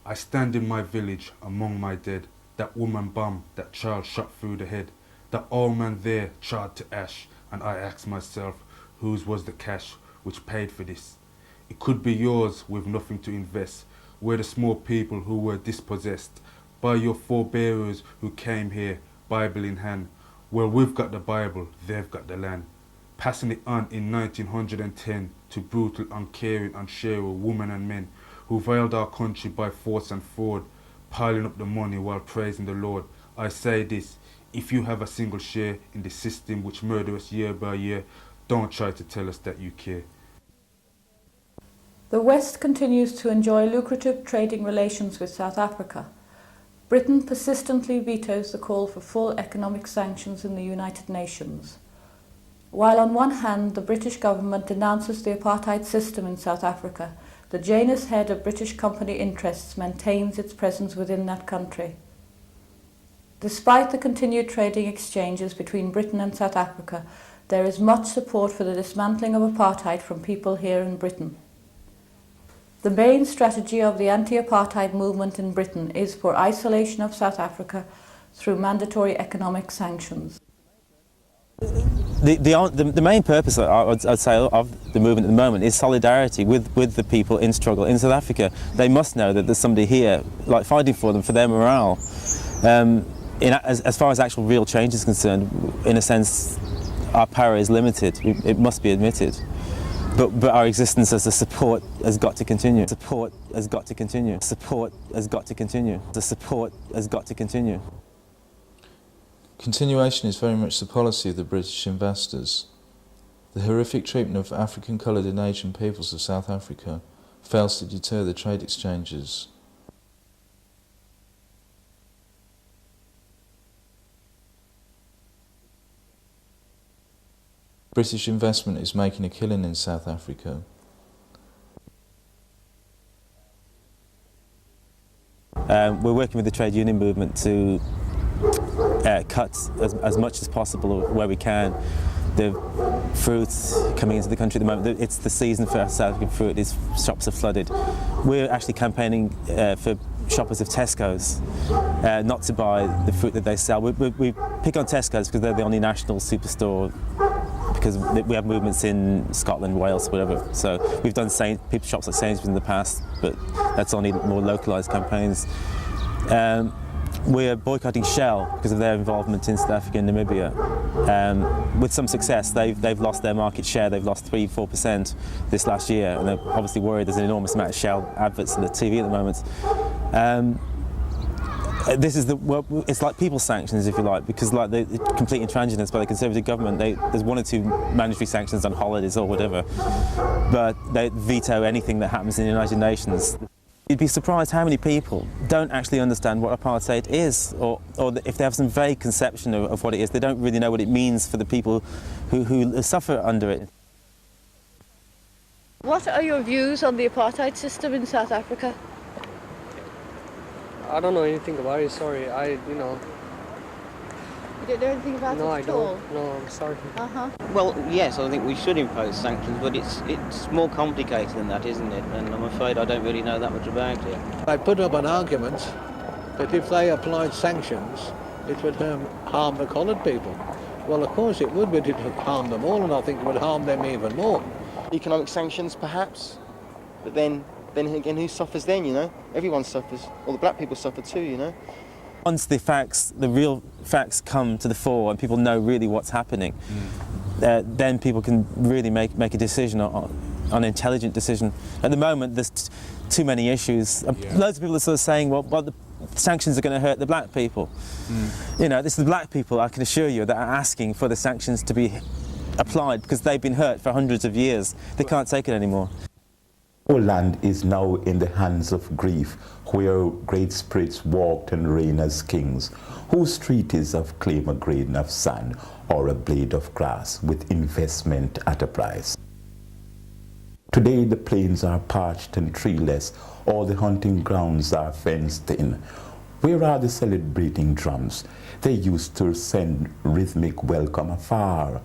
I stand in my village among my dead, that woman bum, that child shot through the head, that old man there charred to ash, and I ask myself, whose was the cash which paid for this? It could be yours with nothing to invest. We're the small people who were dispossessed by your forebearers who came here, Bible in hand. Well, we've got the Bible, they've got the land. Passing it on in 1910 to brutal, uncaring, unshareable women and men who veiled our country by force and fraud, piling up the money while praising the Lord. I say this, if you have a single share in the system which murders us year by year, don't try to tell us that you care. The West continues to enjoy lucrative trading relations with South Africa. Britain persistently vetoes the call for full economic sanctions in the United Nations. While on one hand the British government denounces the apartheid system in South Africa, the Janus head of British company interests maintains its presence within that country. Despite the continued trading exchanges between Britain and South Africa, there is much support for the dismantling of apartheid from people here in Britain. The main strategy of the anti-apartheid movement in Britain is for isolation of South Africa through mandatory economic sanctions. The main purpose, I'd say, of the movement at the moment is solidarity with the people in struggle in South Africa. They must know that there's somebody here, like, fighting for them, for their morale. As far as actual real change is concerned, in a sense, our power is limited. It must be admitted. But our existence as a support has got to continue. Support has got to continue. Support has got to continue. The support has got to continue. Continuation is very much the policy of the British investors. The horrific treatment of African coloured and Asian peoples of South Africa fails to deter the trade exchanges. British investment is making a killing in South Africa. We're working with the trade union movement to cut as much as possible where we can. The fruits coming into the country at the moment, it's the season for South African fruit. These shops are flooded. We're actually campaigning for shoppers of Tesco's not to buy the fruit that they sell. We pick on Tesco's because they're the only national superstore, because we have movements in Scotland, Wales, whatever. So we've done people shops like Sainsbury's in the past, but that's only more localised campaigns. We're boycotting Shell because of their involvement in South Africa and Namibia. With some success, they've lost their market share. They've lost 3–4% this last year, and they're obviously worried. There's an enormous amount of Shell adverts on the TV at the moment. This is it's like people sanctions, if you like, because like the complete intransigence by the Conservative government. There's 1 or 2 mandatory sanctions on holidays or whatever, but they veto anything that happens in the United Nations. You'd be surprised how many people don't actually understand what apartheid is, or if they have some vague conception of what it is, they don't really know what it means for the people who suffer under it. What are your views on the apartheid system in South Africa? I don't know anything about it, sorry. You don't know anything about it at all? No, I'm sorry. Well, yes, I think we should impose sanctions, but it's more complicated than that, isn't it? And I'm afraid I don't really know that much about it. I put up an argument that if they applied sanctions, it would harm the coloured people. Well, of course it would, but it would harm them all, and I think it would harm them even more. Economic sanctions, perhaps, but then again, who suffers then, you know? Everyone suffers. All the black people suffer too, you know? Once the real facts come to the fore and people know really what's happening, then people can really make a decision, an intelligent decision. At the moment, there's too many issues. Loads of people are sort of saying, well, the sanctions are going to hurt the black people. You know, it's the black people, I can assure you, that are asking for the sanctions to be applied because they've been hurt for hundreds of years. They can't take it anymore. Our land is now in the hands of grief, where great spirits walked and reigned as kings, whose treaties of claim a grain of sand or a blade of grass with investment at a price. Today the plains are parched and treeless, all the hunting grounds are fenced in. Where are the celebrating drums? They used to send rhythmic welcome afar.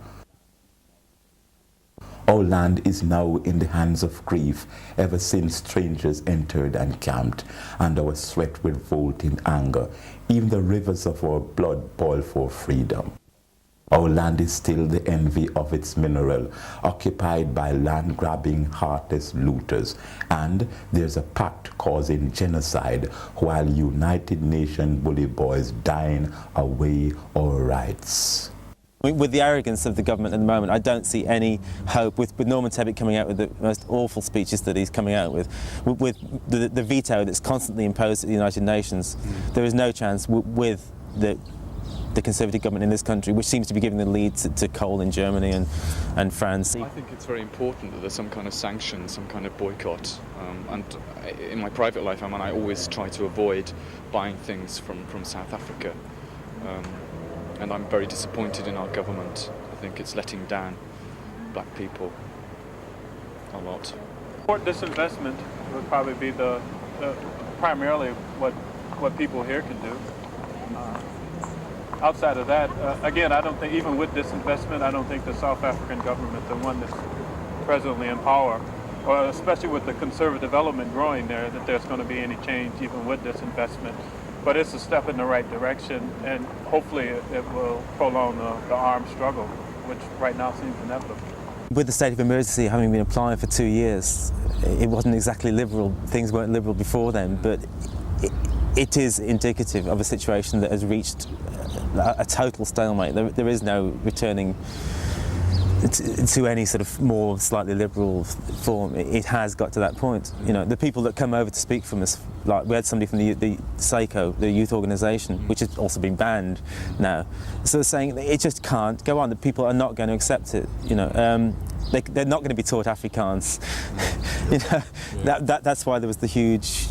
Our land is now in the hands of grief ever since strangers entered and camped, and our sweat will revolt in anger. Even the rivers of our blood boil for freedom. Our land is still the envy of its mineral, occupied by land-grabbing, heartless looters, and there's a pact causing genocide while United Nations bully boys dine away our rights. With the arrogance of the government at the moment, I don't see any hope. With Norman Tebbit coming out with the most awful speeches that he's coming out with the veto that's constantly imposed at the United Nations, there is no chance with the Conservative government in this country, which seems to be giving the lead to coal in Germany and France. I think it's very important that there's some kind of sanction, some kind of boycott. And in my private life, I always try to avoid buying things from South Africa. And I'm very disappointed in our government. I think it's letting down black people a lot. Support disinvestment would probably be the primarily what people here can do. Outside of that, again, I don't think, even with disinvestment, I don't think the South African government, the one that's presently in power, or especially with the conservative element growing there, that there's going to be any change even with disinvestment. But it's a step in the right direction, and hopefully it will prolong the armed struggle, which right now seems inevitable. With the state of emergency having been applying for 2 years, it wasn't exactly liberal. Things weren't liberal before then, but it is indicative of a situation that has reached a total stalemate. There is no returning to any sort of more slightly liberal form. It has got to that point. You know, the people that come over to speak from us, like we had somebody from the SACO, the youth organisation, which has also been banned now. So they're saying it just can't go on. The people are not going to accept it. You know, they're not going to be taught Afrikaans. You know, that's why there was the huge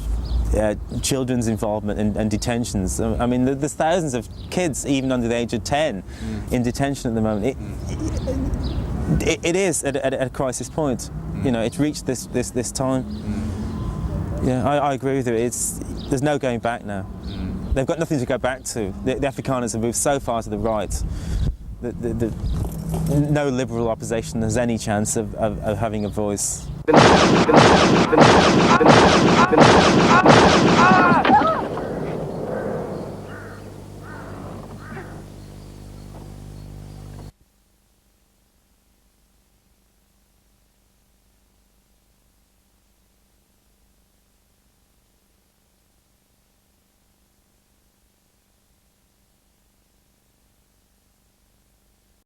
children's involvement and detentions. I mean, there's thousands of kids, even under the age of 10, in detention at the moment. It is at a crisis point. You know, it's reached this time. Yeah, I agree with you. There's no going back now. They've got nothing to go back to. The Afrikaners have moved so far to the right that no liberal opposition has any chance of having a voice.